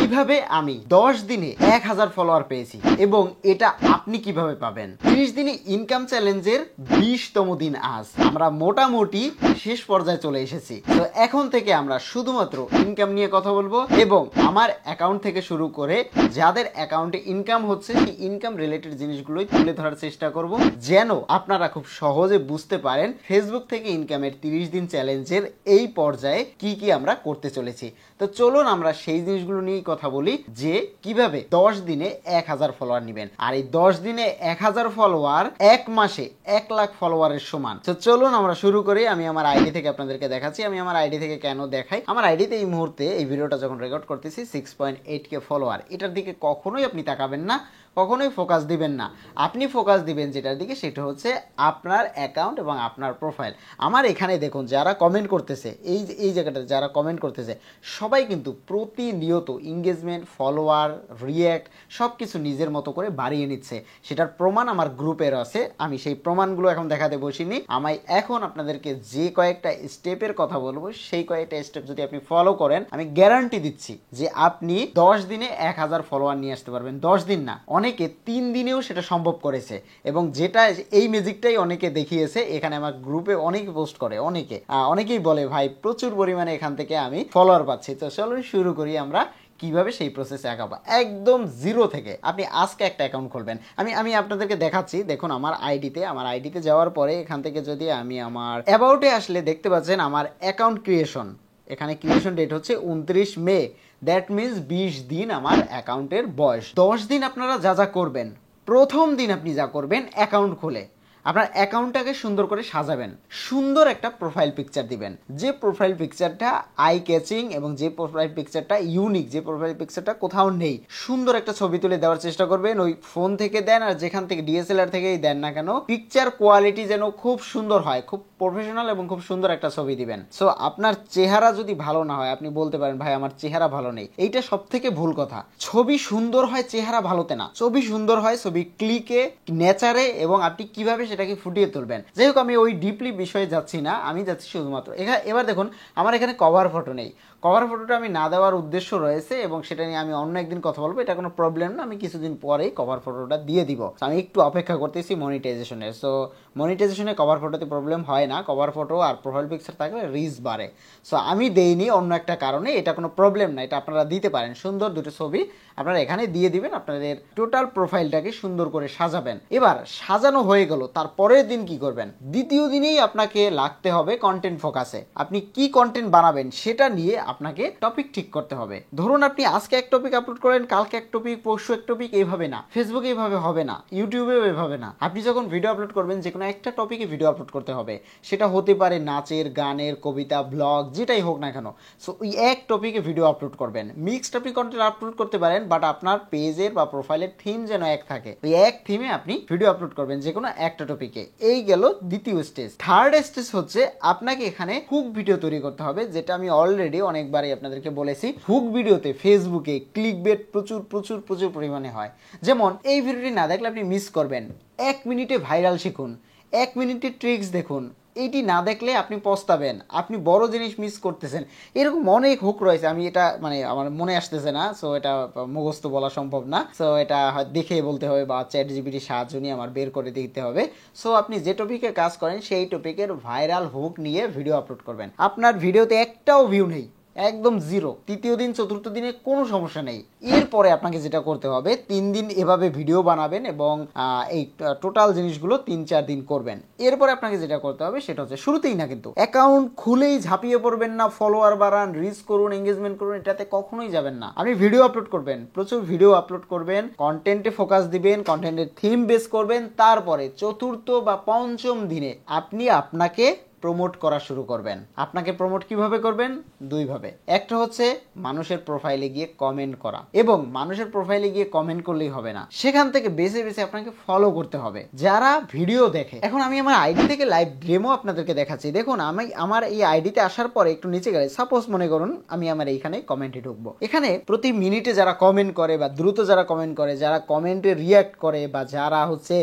কিভাবে আমি 10 দিনে 1000 ফলোয়ার পেয়েছি এবং এটা আপনি কিভাবে পাবেন। 30 দিনে ইনকাম চ্যালেঞ্জের 20তম দিন আজ। আমরা মোটামুটি শেষ পর্যায়ে চলে এসেছি। তো এখন থেকে আমরা শুধুমাত্র ইনকাম নিয়ে কথা বলবো এবং আমার অ্যাকাউন্ট থেকে শুরু করে যাদের অ্যাকাউন্টে ইনকাম হচ্ছে সেই ইনকাম রিলেটেড জিনিসগুলোই তুলে ধরার চেষ্টা করব, যেন আপনারা খুব সহজে বুঝতে পারেন ফেসবুক থেকে ইনকামের 30 দিন চ্যালেঞ্জের এই পর্যায়ে কি কি আমরা করতে চলেছি। তো চলুন আমরা সেই জিনিসগুলো নিয়েই কথা বলি যে কিভাবে 10 দিনে 1000 ফলোয়ার নেবেন। আর এই 10 দিনে 1000 ফলোয়ার এক মাসে 1 লাখ ফলোয়ারের সমান। তো চলুন আমরা শুরু করি। আমি আমার আইডি থেকে আপনাদেরকে দেখাচ্ছি। আমি আমার আইডি থেকে কেন দেখাই, আমার আইডিতে এই মুহূর্তে এই ভিডিওটা যখন রেকর্ড করতেছি 6.8k ফলোয়ার। এটার দিকে কখনোই আপনি তাকাবেন না, কখনোই ফোকাস দিবেন না। আপনি ফোকাস দিবেন যেটার দিকে, সেটা হচ্ছে আপনার অ্যাকাউন্ট এবং আপনার প্রোফাইল। আমার এখানে দেখুন যারা কমেন্ট করতেছে, এই জায়গাটাতে যারা কমেন্ট করতেছে সবাই কিন্তু প্রতিনিয়ত এঙ্গেজমেন্ট, ফলোয়ার, রিয়্যাক্ট সব কিছু নিজের মতো করে বাড়িয়ে নিচ্ছে। সেটার প্রমাণ আমার গ্রুপের আছে। আমি সেই প্রমাণগুলো এখন দেখাতে বসিনি। আমি এখন আপনাদেরকে যে কয়েকটা স্টেপের কথা বলবো, সেই কয়েকটা স্টেপ যদি আপনি ফলো করেন, আমি গ্যারান্টি দিচ্ছি যে আপনি 10 দিনে 1000 ফলোয়ার নিয়ে আসতে পারবেন। 10 দিন না, অনেকে 3 দিনেও সেটা সম্ভব করেছে এবং যেটা এই ম্যাজিকটাই অনেকে দেখিয়েছে। এখানে আমার গ্রুপে অনেকে পোস্ট করে, অনেকেই বলে ভাই প্রচুর পরিমাণে এখান থেকে আমি ফলোয়ার পাচ্ছি। তো চলুন শুরু করি আমরা কিভাবে সেই প্রসেসে আগাবো। একদম জিরো থেকে আপনি আজকে একটা অ্যাকাউন্ট খুলবেন। আমি আপনাদেরকে দেখাচ্ছি। দেখুন আমার আইডিতে যাওয়ার পরে এখান থেকে যদি আমি আমার অ্যাবাউটে আসলে দেখতে পাচ্ছেন আমার অ্যাকাউন্ট ক্রিয়েশন। এখানে ক্রিয়েশন ডেট হচ্ছে 29 মে। দ্যাট মিনস 20 দিন আমার অ্যাকাউন্টের বয়স। 10 দিন আপনারা যা করবেন, প্রথম দিন আপনি যা করবেন, অ্যাকাউন্ট খুলে আপনার অ্যাকাউন্টটাকে সুন্দর করে সাজাবেন, সুন্দর একটা প্রোফাইল পিকচার দিবেন, যে প্রোফাইল পিকচারটা আই ক্যাচিং এবং যে প্রোফাইল পিকচারটা ইউনিক, যে প্রোফাইল পিকচারটা কোথাও নেই, সুন্দর একটা ছবি তুলে দেওয়ার চেষ্টা করবেন। ওই ফোন থেকে দেন আর যেখান থেকে ডিএসএলআর থেকেই দেন না কেন, পিকচার কোয়ালিটি যেন খুব সুন্দর হয়, খুব প্রফেশনাল এবং খুব সুন্দর একটা ছবি দিবেন। সো আপনার চেহারা যদি ভালো না হয়, আপনি বলতে পারেন ভাই আমার চেহারা ভালো নেই। এইটা সব থেকে ভুল কথা। ছবি সুন্দর হয় চেহারা ভালোতে না। ছবি সুন্দর হয় ছবি ক্লিকে, নেচারে এবং আপনি কিভাবে সেটাকে ফুটিয়ে তুলবেন। যাই হোক, আমি ওই ডিপলি বিষয়ে যাচ্ছি না, আমি যাচ্ছি শুধুমাত্র এবার দেখুন আমার এখানে কভার ফটো নেই। কভার ফটোটা আমি না দেওয়ার উদ্দেশ্য রয়েছে এবং সেটা নিয়ে আমি অন্য একদিন কথা বলবো। এটা কোনো প্রবলেম না, আমি কিছুদিন পরেই কভার ফটোটা দিয়ে দিব। আমি একটু অপেক্ষা করতেছি মনিটাইজেশনের। সো মনিটাইজেশনে কভার ফটোতে প্রবলেম হয় না। কভার ফটো আর প্রোফাইল পিকচার থাকলে রিচ বাড়ে। সো আমি দেইনি অন্য একটা কারণে, এটা কোনো প্রবলেম না, এটা আপনারা দিতে পারেন। সুন্দর দুটো ছবি আপনারা এখানে দিয়ে দিবেন, আপনাদের টোটাল প্রোফাইলটাকে সুন্দর করে সাজাবেন। এবার সাজানো হয়ে গেল, তার পরের দিন কি করবেন? দ্বিতীয় দিনেই আপনাকে লাগতে হবে কন্টেন্ট ফোকাসে। আপনি কি কন্টেন্ট বানাবেন সেটা নিয়ে আপনাকে টপিক ঠিক করতে হবে। ধরুন আপনি আজকে এক টপিক আপলোড করেন, কালকে এক টপিক, পরশু এক টপিক, এইভাবে না। ফেসবুকে এইভাবে হবে না, ইউটিউবেও এইভাবে না। আপনি যখন ভিডিও আপলোড করবেন, যে কোনো একটা টপিকে ভিডিও আপলোড করতে হবে। সেটা হতে পারে নাচের, গানের, কবিতা, ব্লগ, যেটাই হোক না কেন। সো ওই এক টপিকে ভিডিও আপলোড করবেন। মিক্সড আপনি কন্টেন্ট আপলোড করতে পারেন, বাট আপনার পেজের বা প্রোফাইলের থিম যেন এক থাকে। ওই এক থিমে আপনি ভিডিও আপলোড করবেন যে কোনো একটা টপিকে। এই গেল দ্বিতীয় স্টেজ। থার্ড স্টেজ হচ্ছে আপনাকে এখানে হুক ভিডিও তৈরি করতে হবে, যেটা আমি অলরেডি অনেকবারই আপনাদেরকে বলেছি। হুক ভিডিওতে ফেসবুকে ক্লিকবেট প্রচুর প্রচুর প্রচুর পরিমাণে হয়। যেমন এই ভিডিওটি না দেখলে আপনি মিস করবেন। 1 মিনিটে ভাইরাল শিখুন, 1 মিনিটের ট্রিক্স দেখুন। এইটি না দেখলে আপনি পস্তাবেন, আপনি বড় জিনিস মিস করতেছেন। এরকম অনেক হুক রয়েছে, আমি এটা আমার মনে আসতেছে না। সো এটা মুখস্থ বলা সম্ভব না। সো এটা দেখে বলতে হবে বা চ্যাট জিপিটির সাহায্য নিয়ে আমার বের করে দিতে হবে। সো আপনি যে টপিকে কাজ করেন সেই টপিকের ভাইরাল হুক নিয়ে ভিডিও আপলোড করবেন। আপনার ভিডিওতে একটাও ভিউ নেই, একদম জিরো। তৃতীয় দিন চতুর্থ দিনে কোনো সমস্যা নেই। এরপরে আপনাকে যেটা করতে হবে, 3 দিন এভাবে ভিডিও বানাবেন এবং এই টোটাল জিনিসগুলো 3-4 দিন করবেন। এরপরে আপনাকে যেটা করতে হবে সেটা হচ্ছে, শুরুতেই না কিন্তু অ্যাকাউন্ট খুলেই ঝাঁপিয়ে পড়বেন না, ফলোয়ার বাড়ান, রিচ করুন, এঙ্গেজমেন্ট করুন, এটাতে কখনোই যাবেন না। আপনি ভিডিও আপলোড করবেন, প্রচুর ভিডিও আপলোড করবেন, কন্টেন্টে ফোকাস দিবেন, কন্টেন্টের থিম বেস করবেন। তারপরে চতুর্থ বা পঞ্চম দিনে আপনি আপনাকে প্রমোট করা শুরু করবেন। আপনাকে প্রমোট কিভাবে করবেন? 2 ভাবে। একটা হচ্ছে মানুষের প্রোফাইলে গিয়ে কমেন্ট করা, এবং মানুষের প্রোফাইলে গিয়ে কমেন্ট করলেই হবে না, সেখান থেকে বেছে বেছে আপনাকে ফলো করতে হবে যারা ভিডিও দেখে। এখন আমি আমার আইডি থেকে লাইভ ডেমো আপনাদেরকে দেখাচ্ছি। দেখুন আমি আমার এই আইডিতে আসার পরে একটু নিচে গেলে, সাপোজ মনে করুন আমি আমার এইখানে কমেন্টে ঢুকবো। এখানে প্রতি মিনিটে যারা কমেন্ট করে বা দ্রুত যারা কমেন্ট করে, যারা কমেন্টে রিয়াক্ট করে বা যারা হচ্ছে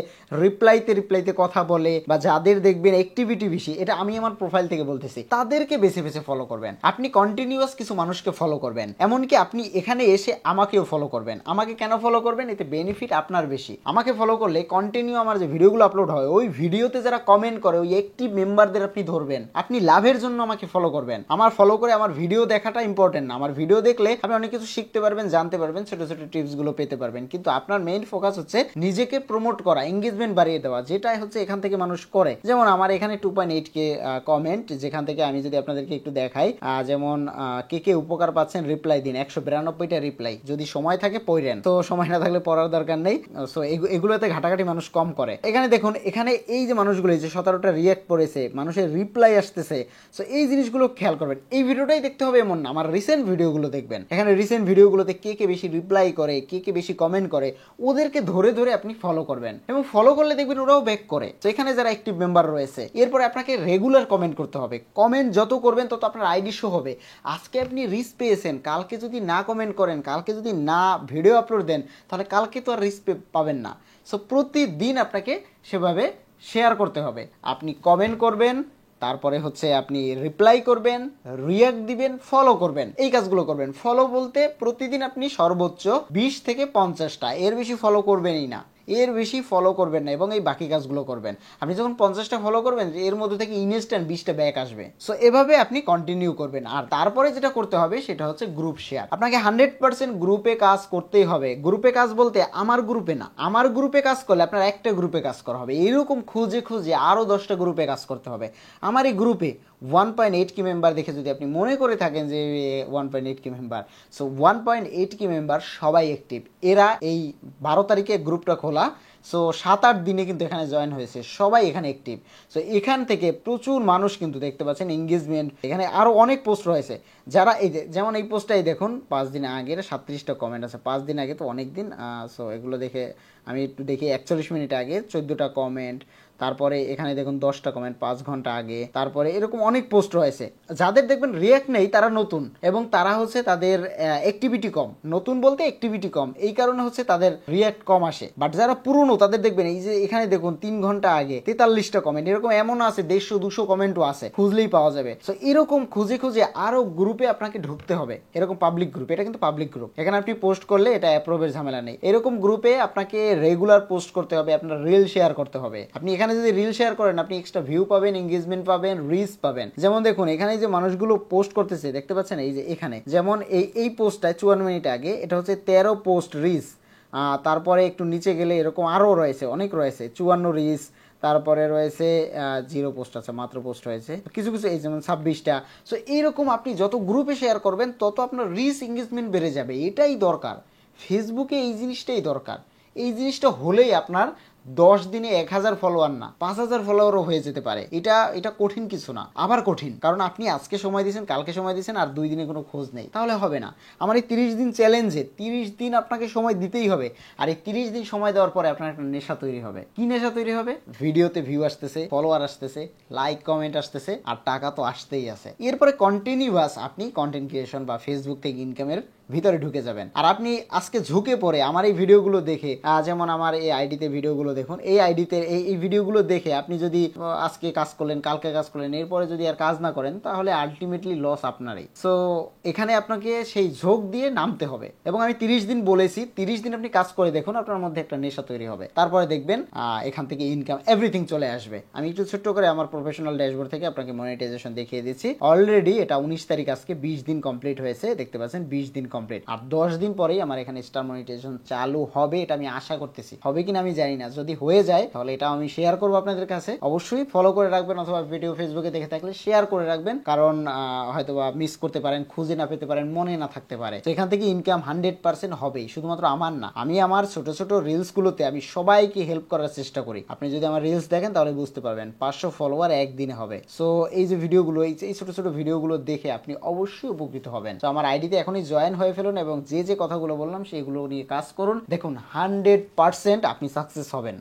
রিপ্লাইতে কথা বলে বা যাদের দেখবেন অ্যাক্টিভিটি বেশি, এটা আমি আমার প্রোফাইল থেকে বলতেছি, তাদেরকে বেছে বেছে ফলো করবেন। আপনি কন্টিনিউয়াস কিছু মানুষকে ফলো করবেন, এমনকি আপনি এখানে এসে আমাকেও ফলো করবেন। আমাকে কেন ফলো করবেন? এতে বেনিফিট আপনার বেশি। আমাকে ফলো করলে কন্টিনিউ আমার যে ভিডিওগুলো আপলোড হয় ওই ভিডিওতে যারা কমেন্ট করে ওই অ্যাক্টিভ মেম্বারদের আপনি ধরবেন, আপনি লাভের জন্য আমাকে ফলো করবেন। আমার ফলো করে আমার ভিডিও দেখাটা ইম্পর্টেন্ট না, আমার ভিডিও দেখলে আপনি অনেক কিছু শিখতে পারবেন, জানতে পারবেন, ছোট ছোট টিপস গুলো পেতে পারবেন। কিন্তু আপনার মেইন ফোকাস হচ্ছে নিজেকে প্রমোট করা, এঙ্গেজমেন্ট বাড়িয়ে দেওয়া, যেটাই হচ্ছে এখান থেকে মানুষ করে। যেমন আমার এখানে 2.8K কমেন্ট, যেখান থেকে আমি যদি আপনাদেরকে একটু দেখাই, যেমন কে কে উপকার পাচ্ছেন রিপ্লাই দিন, 192টা রিপ্লাই। যদি সময় থাকে পড়েন, তো সময় না থাকলে পড়ার দরকার নেই। সো এগুলোতে ঘাটাঘাটি মানুষ কম করে। এখানে দেখুন, এখানে এই যে মানুষগুলো যে 17টা রিয়াক্ট করেছে, মানুষের রিপ্লাই আসতেছে। সো এই জিনিসগুলো খেয়াল করবেন। এই ভিডিওটাই দেখতে হবে এমন না, আমার রিসেন্ট ভিডিওগুলো দেখবেন। এখানে রিসেন্ট ভিডিওগুলোতে কে কে বেশি রিপ্লাই করে, কে কে বেশি কমেন্ট করে, ওদেরকে ধরে ধরে আপনি ফলো করবেন, এবং ফলো করলে দেখবেন ওরাও ব্যাক করে। তো এখানে যারা অ্যাক্টিভ মেম্বার রয়েছে, এরপরে আপনাকে রেগুলার কমেন্ট করতে হবে। কমেন্ট যত করবেন তত আপনার আইডি শো হবে। আজকে আপনি রিচ পেয়েছেন, কালকে যদি না কমেন্ট করেন, কালকে যদি না ভিডিও আপলোড দেন, তাহলে কালকে তো আর রিচ পাবেন না। সো প্রতিদিন আপনাকে সেভাবে শেয়ার করতে হবে। আপনি কমেন্ট করবেন, তারপরে হচ্ছে আপনি রিপ্লাই করবেন, রিয়াক্ট দিবেন, ফলো করবেন, এই কাজগুলো করবেন। ফলো বলতে প্রতিদিন আপনি সর্বোচ্চ 20 থেকে 50টা, এর বেশি ফলো করবেনই না, এর বেশি ফলো করবেন না, এবং এই বাকি কাজগুলো করবেন। আপনি যখন 50টা ফলো করবেন, এর মধ্যে থেকে ইনস্ট্যান্ট 20টা ব্যাক আসবে। সো এভাবে আপনি কন্টিনিউ করবেন। আর তারপরে যেটা করতে হবে সেটা হচ্ছে গ্রুপ শেয়ার। আপনাকে 100% গ্রুপে কাজ করতেই হবে। গ্রুপে কাজ বলতে আমার গ্রুপে না, আমার গ্রুপে কাজ করলে আপনার একটা গ্রুপে কাজ করা হবে, এরকম খুঁজে খুঁজে আরও 10টা গ্রুপে কাজ করতে হবে। আমার এই গ্রুপে 1.8K মেম্বার দেখে যদি আপনি মনে করে থাকেন যে 1.8K member, so 1.8K member সবাই অ্যাক্টিভ। এরা এই 12 তারিখে গ্রুপটা খোলা, সো 7-8 দিনে কিন্তু এখানে জয়েন হয়েছে, সবাই এখানে অ্যাক্টিভ। সো এখান থেকে প্রচুর মানুষ কিন্তু দেখতে পাচ্ছেন এঙ্গেজমেন্ট। এখানে আরও অনেক পোস্ট রয়েছে, যারা এই যে যেমন এই পোস্টটাই দেখুন, 5 দিন আগের 37টা কমেন্ট আছে। 5 দিন আগে তো অনেক দিন। সো এগুলো দেখে আমি একটু দেখি, 41 মিনিট আগে 14টা কমেন্ট। তারপরে এখানে দেখুন 10টা কমেন্ট 5 ঘন্টা আগে। তারপরে এরকম অনেক পোস্ট রয়েছে। যাদের দেখবেন রিয়াক্ট নেই তারা নতুন, এবং তারা হচ্ছে তাদের অ্যাক্টিভিটি কম। নতুন বলতে অ্যাক্টিভিটি কম, এই কারণে হচ্ছে তাদের রিয়াক্ট কম আসে। বাট যারা পুরনো তাদের দেখবেন এই যে এখানে দেখুন 3 ঘন্টা আগে 43টা কমেন্ট, এরকম এমন আছে 150-200 কমেন্টও আছে, খুঁজলেই পাওয়া যাবে। সো এরকম খুঁজে খুঁজে আরো গ্রুপে আপনাকে ঢুকতে হবে, এরকম পাবলিক গ্রুপ। এটা কিন্তু পাবলিক গ্রুপ, এখানে আপনি পোস্ট করলে এটা অ্যাপ্রুভের ঝামেলা নেই। এরকম গ্রুপে আপনাকে রেগুলার পোস্ট করতে হবে, আপনার রিল শেয়ার করতে হবে। আপনি এখানে যদি রিল শেয়ার করেন, আপনি এক্সট্রা ভিউ পাবেন, এঙ্গেজমেন্ট পাবেন, রিচ পাবেন। যেমন দেখুন এখানে যে মানুষগুলো পোস্ট করতেছে দেখতে পাচ্ছেন, এই যে এখানে যেমন এই পোস্টটায় 54 মিনিট আগে এটা হচ্ছে 13 পোস্ট রিচ। তারপরে একটু নিচে গেলে এরকম আরও রয়েছে, অনেক রয়েছে, 54 রিচ। তারপরে রয়েছে 0 পোস্ট আছে, মাত্র পোস্ট হয়েছে কিছু কিছু, এই যেমন 26টা। সো এইরকম আপনি যত গ্রুপে শেয়ার করবেন তত আপনার রিচ এঙ্গেজমেন্ট বেড়ে যাবে। এটাই দরকার ফেসবুকে, এই জিনিসটাই দরকার। এই জিনিসটা হলেই আপনার 10 দিনে 1000 ফলোয়ার না 5000 ফলোয়ারও হয়ে যেতে পারে। এটা কঠিন কিছু না। আবার কঠিন কারণ আপনি আজকে সময় দিয়েছেন, কালকে সময় দিয়েছেন, আর 2 দিনে কোনো খোঁজ নেই, তাহলে হবে না। আমার এই 30 দিন চ্যালেঞ্জে 30 দিন আপনাকে সময় দিতেই হবে। আর এই 30 দিন সময় দেওয়ার পরে আপনার একটা নেশা তৈরি হবে। কি নেশা তৈরি হবে? ভিডিওতে ভিউ আসতেছে, ফলোয়ার আসতেছে, লাইক কমেন্ট আসতেছে, আর টাকা তো আসতেই আছে। এরপরে কন্টিনিউয়াস আপনি কন্টেন্ট ক্রিয়েশন বা ফেসবুক থেকে ইনকামের ভিতরে ঢুকে যাবেন। আর আপনি আজকে ঝুঁকে পড়ে আমার এই ভিডিওগুলো দেখে, যেমন আমার এই আইডিতে ভিডিওগুলো দেখুন, এই আইডিতে এই ভিডিওগুলো দেখে আপনি যদি আজকে কাজ করলেন, কালকে কাজ করলেন, এরপরে যদি আর কাজ না করেন, তাহলে আলটিমেটলি লস আপনারই। সো এখানে আপনাকে সেই ঝোঁক দিয়ে নামতে হবে। এবং আমি 30 দিন বলেছি, 30 দিন আপনি কাজ করে দেখুন, আপনার মধ্যে একটা নেশা তৈরি হবে। তারপরে দেখবেন এখান থেকে ইনকাম এভরিথিং চলে আসবে। আমি একটু ছোট্ট করে আমার প্রফেশনাল ড্যাশবোর্ড থেকে আপনাকে মনিটাইজেশন দেখিয়ে দিচ্ছি। অলরেডি এটা 19 তারিখ, আজকে 20 দিন কমপ্লিট হয়েছে, দেখতে পাচ্ছেন 20 দিন কমপ্লিট। আর 10 দিন পরেই আমার এখানে স্টার মনিটাইজেশন চালু হবে, এটা আমি আশা করতেছি। হবে কিনা আমি জানি না, যদি হয়ে যায় তাহলে এটা আমি শেয়ার করবো আপনাদের কাছে। অবশ্যই ফলো করে রাখবেন, অথবা ভিডিও ফেসবুকে দেখে থাকলে শেয়ার করে রাখবেন, কারণ হয়তোবা মিস করতে পারেন, খুঁজে না পেতে পারেন, মনে না থাকতে পারে। তো এখান থেকে ইনকাম 100% হবেই। শুধুমাত্র আমার না, আমি আমার ছোট ছোট রিলস গুলোতে আমি সবাইকে হেল্প করার চেষ্টা করি। আপনি যদি আমার রিলস দেখেন তাহলে বুঝতে পারবেন 500 ফলোয়ার একদিনে হবে। সো এই যে ভিডিওগুলো, এই ছোট ছোট ভিডিওগুলো দেখে আপনি অবশ্যই উপকৃত হবেন। তো আমার আইডিতে এখনই জয়েন হয়ে ফেলুন, এবং যে কথাগুলো বললাম সেগুলো নিয়ে কাজ করুন। দেখুন 100% আপনি সাকসেস হবেন।